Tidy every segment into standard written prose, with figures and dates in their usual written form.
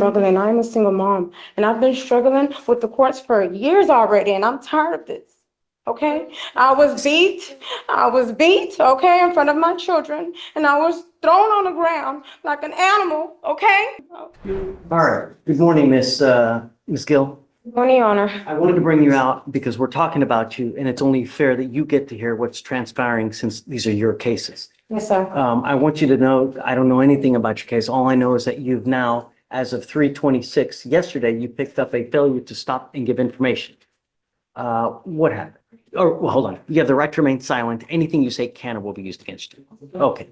Struggling. I'm a single mom, and I've been struggling with the courts for years already, and I'm tired of this. Okay? I was beat. Okay, in front of my children, and I was thrown on the ground like an animal. Okay? All right. Good morning, Miss Gill. Good morning, Your Honor. I wanted to bring you out because we're talking about you, and it's only fair that you get to hear what's transpiring since these are your cases. Yes, sir. I want you to know, I don't know anything about your case. All I know is that you've now, as of 3/26, yesterday, you picked up a failure to stop and give information. What happened? Or, well, hold on. You have the right to remain silent. Anything you say can or will be used against you. Okay.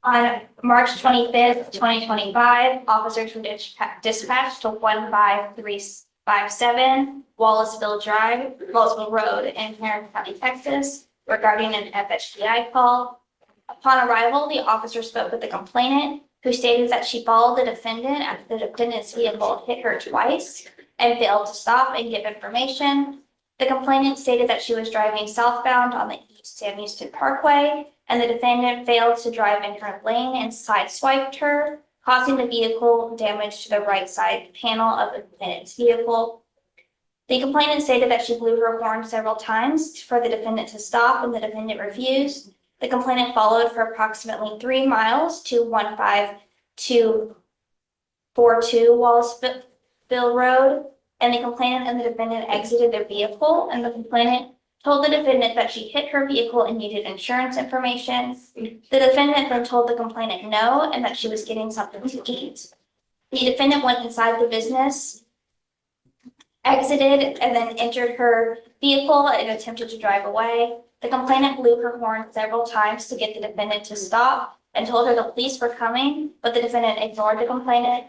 On March 25th, 2025, officers were dispatched to 15357 Wallaceville Road in Harris County, Texas, regarding an FHDI call. Upon arrival, the officer spoke with the complainant, who stated that she followed the defendant after the defendant's vehicle hit her twice and failed to stop and give information. The complainant stated that she was driving southbound on the East Sam Houston Parkway, and the defendant failed to drive in her lane and sideswiped her, causing the vehicle damage to the right side panel of the defendant's vehicle. The complainant stated that she blew her horn several times for the defendant to stop, and the defendant refused. The complainant followed for approximately 3 miles to 15242 Wallaceville Road, and the complainant and the defendant exited their vehicle, and the complainant told the defendant that she hit her vehicle and needed insurance information. The defendant then told the complainant no, and that she was getting something to eat. The defendant went inside the business, exited, and then entered her vehicle and attempted to drive away. The complainant blew her horn several times to get the defendant to stop and told her the police were coming, but the defendant ignored the complainant.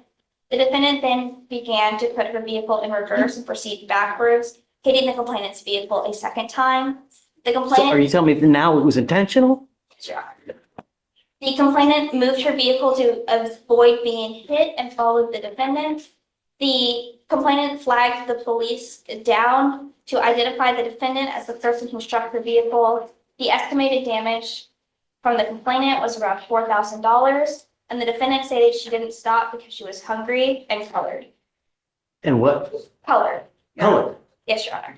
The defendant then began to put her vehicle in reverse and proceed backwards, hitting the complainant's vehicle a second time. The So complainant. are you telling me that now it was intentional? The complainant moved her vehicle to avoid being hit and followed the defendant. The complainant flagged the police down to identify the defendant as the person who struck her vehicle. The estimated damage from the complainant was around $4,000, and the defendant stated she didn't stop because she was hungry and colored. And what? Colored. Color. Yes, Your Honor.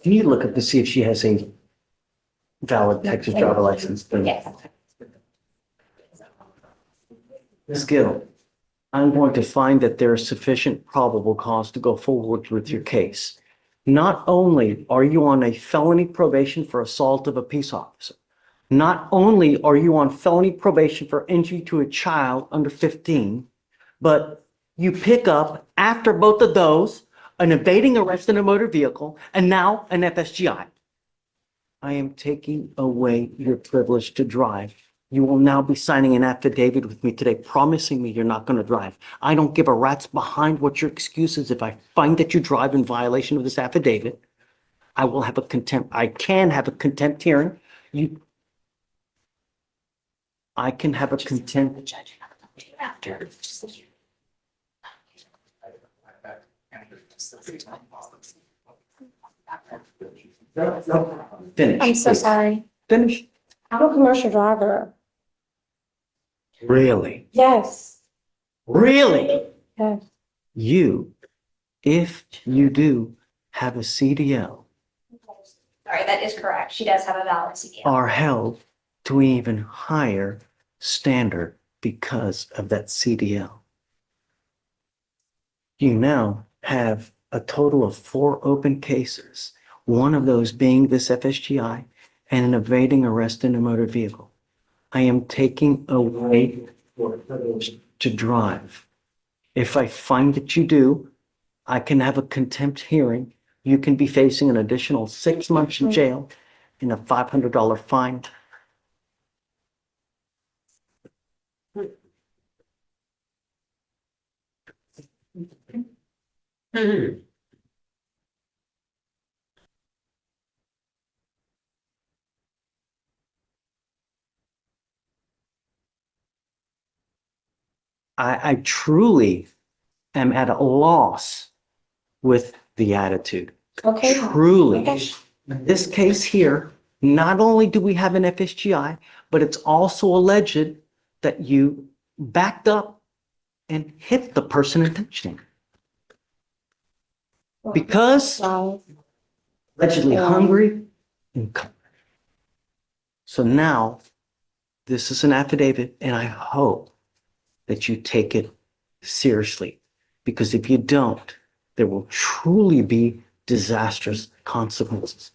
Can you look up to see if she has a valid Texas driver license? Yes. Ms. Gill, I'm going to find that there is sufficient probable cause to go forward with your case. Not only are you on a felony probation for assault of a peace officer, not only are you on felony probation for injury to a child under 15, but you pick up, after both of those, an evading arrest in a motor vehicle, and now an FSGI. I am taking away your privilege to drive. You will now be signing an affidavit with me today, promising me you're not going to drive. I don't give a rat's behind what your excuse is. If I find that you drive in violation of this affidavit, I will have a contempt. I can have a contempt hearing. I can have a contempt. After. Finish. I'm so please. sorry. Finish. I'm a commercial driver. Really? Yes. Really? Yes. You, if you do have a CDL, Sorry, that is correct. She does have a valid CDL. are held to an even higher standard because of that CDL. You now have a total of 4 open cases, one of those being this FSGI and an evading arrest in a motor vehicle. I am taking away your privilege to drive. If I find that you do, I can have a contempt hearing. You can be facing an additional 6 months in jail and a $500 fine. I truly am at a loss with the attitude. Okay. Truly. Okay. This case here Not only do we have an FSGI, but it's also alleged that you backed up and hit the person intentionally. Because allegedly hungry and covered. So now this is an affidavit, and I hope that you take it seriously, because if you don't, there will truly be disastrous consequences.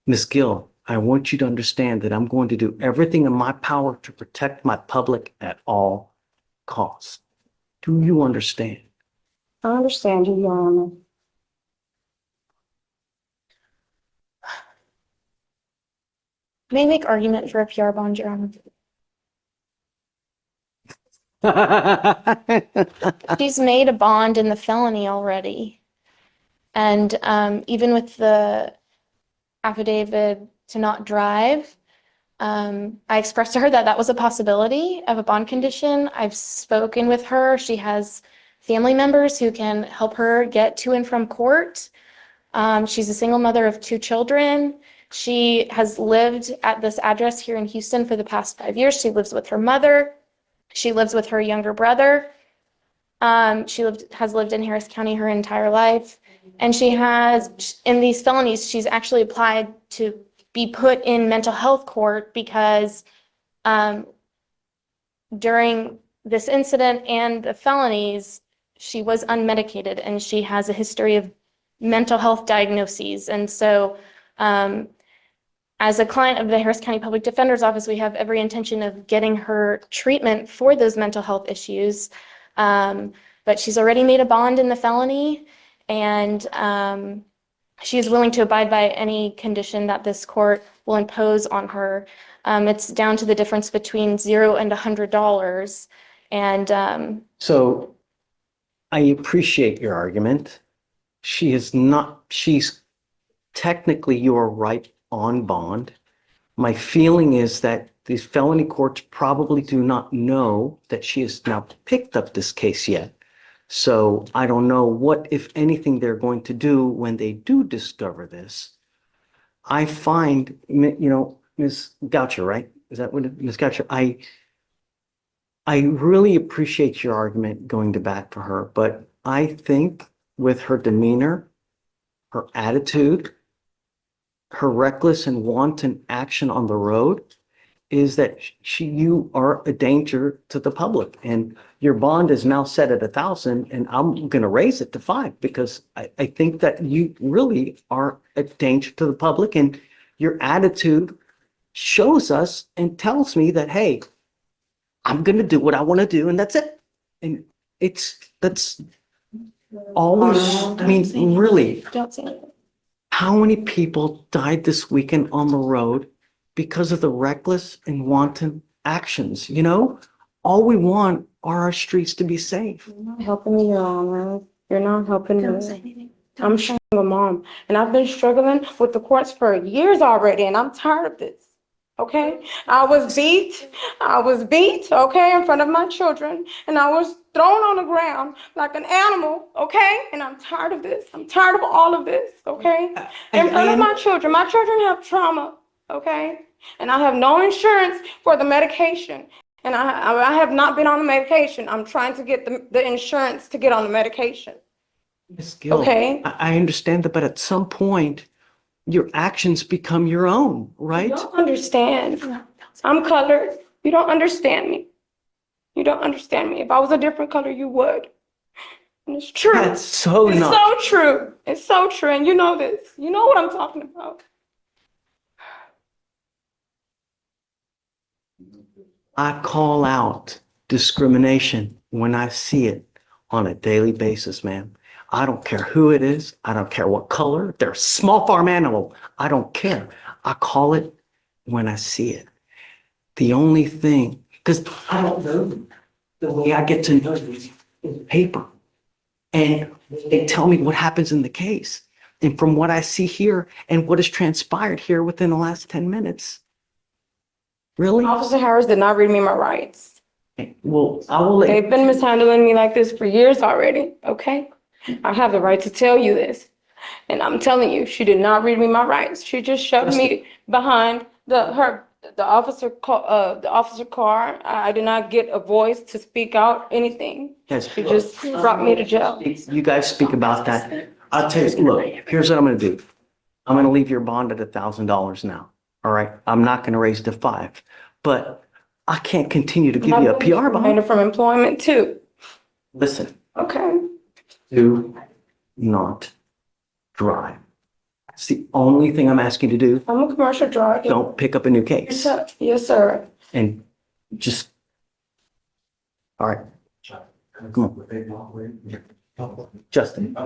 Ms. Gill, I want you to understand that I'm going to do everything in my power to protect my public at all costs. Do you understand? I understand you, Your Honor. May I make argument for a PR bond, Your Honor? She's made a bond in the felony already. And even with the affidavit to not drive, I expressed to her that that was a possibility of a bond condition. I've spoken with her. She has family members who can help her get to and from court. She's a single mother of 2 children. She has lived at this address here in Houston for the past 5 years. She lives with her mother. She lives with her younger brother. Has lived in Harris County her entire life. And she has, in these felonies, she's actually applied to be put in mental health court because during this incident and the felonies, she was unmedicated and she has a history of mental health diagnoses. And so as a client of the Harris County Public Defender's Office, we have every intention of getting her treatment for those mental health issues. But she's already made a bond in the felony, and she is willing to abide by any condition that this court will impose on her. It's down to the difference between $0 and $100. And So I appreciate your argument. She's technically, you are right on bond. My feeling is that these felony courts probably do not know that she has now picked up this case yet. So I don't know what, if anything, they're going to do when they do discover this. I find, Ms. Goucher, right? Is that what, Ms. Goucher? I really appreciate your argument going to bat for her, but I think with her demeanor, her attitude, her reckless and wanton action on the road, is that you are a danger to the public, and your bond is now set at 1,000, and I'm going to raise it to 5 because I think that you really are a danger to the public, and your attitude shows us and tells me that, hey, I'm going to do what I want to do, and that's it. And that's always, I mean, really, don't say anything. how many people died this weekend on the road because of the reckless and wanton actions? All we want are our streets to be safe. You're not helping me, Your Honor. You're not helping me. Don't say anything. I'm a single mom, and I've been struggling with the courts for years already, and I'm tired of this. Okay? I was beat, okay, in front of my children, and I was thrown on the ground like an animal, okay? And I'm tired of this. I'm tired of all of this, okay? In front of my children. My children have trauma, okay? And I have no insurance for the medication. And I have not been on the medication. I'm trying to get the insurance to get on the medication. Ms. Gill, Okay. I understand that, but at some point, your actions become your own, You right? don't understand. I'm colored. You don't understand me. You don't understand me. If I was a different color, you would. And it's true. That's so It's not. so true. It's so true. And you know this. You know what I'm talking about. I call out discrimination when I see it on a daily basis, ma'am. I don't care who it is. I don't care what color. If they're a small farm animal, I don't care. I call it when I see it. The only thing, because I don't know them. The way I get to know them is paper. And they tell me what happens in the case. And from what I see here and what has transpired here within the last 10 minutes. Really? Officer Harris did not read me my rights. Well, I will let They've been mishandling me like this for years already, okay? I have the right to tell you this. And I'm telling you, she did not read me my rights. She just shoved me behind the officer car. I did not get a voice to speak out, anything. Yes. She just brought me to jail. You guys speak about that. I'll tell you, look, here's what I'm gonna do. I'm gonna leave your bond at $1,000 now. All right? I'm not gonna raise it to 5, but I can't continue to give you a PR bond. Terminated from employment too. Listen, Okay. do not drive. It's the only thing I'm asking you to do. I'm a commercial driver. Don't pick up a new Yes, case. sir. Yes, sir. And just, all right. Come on. Justin.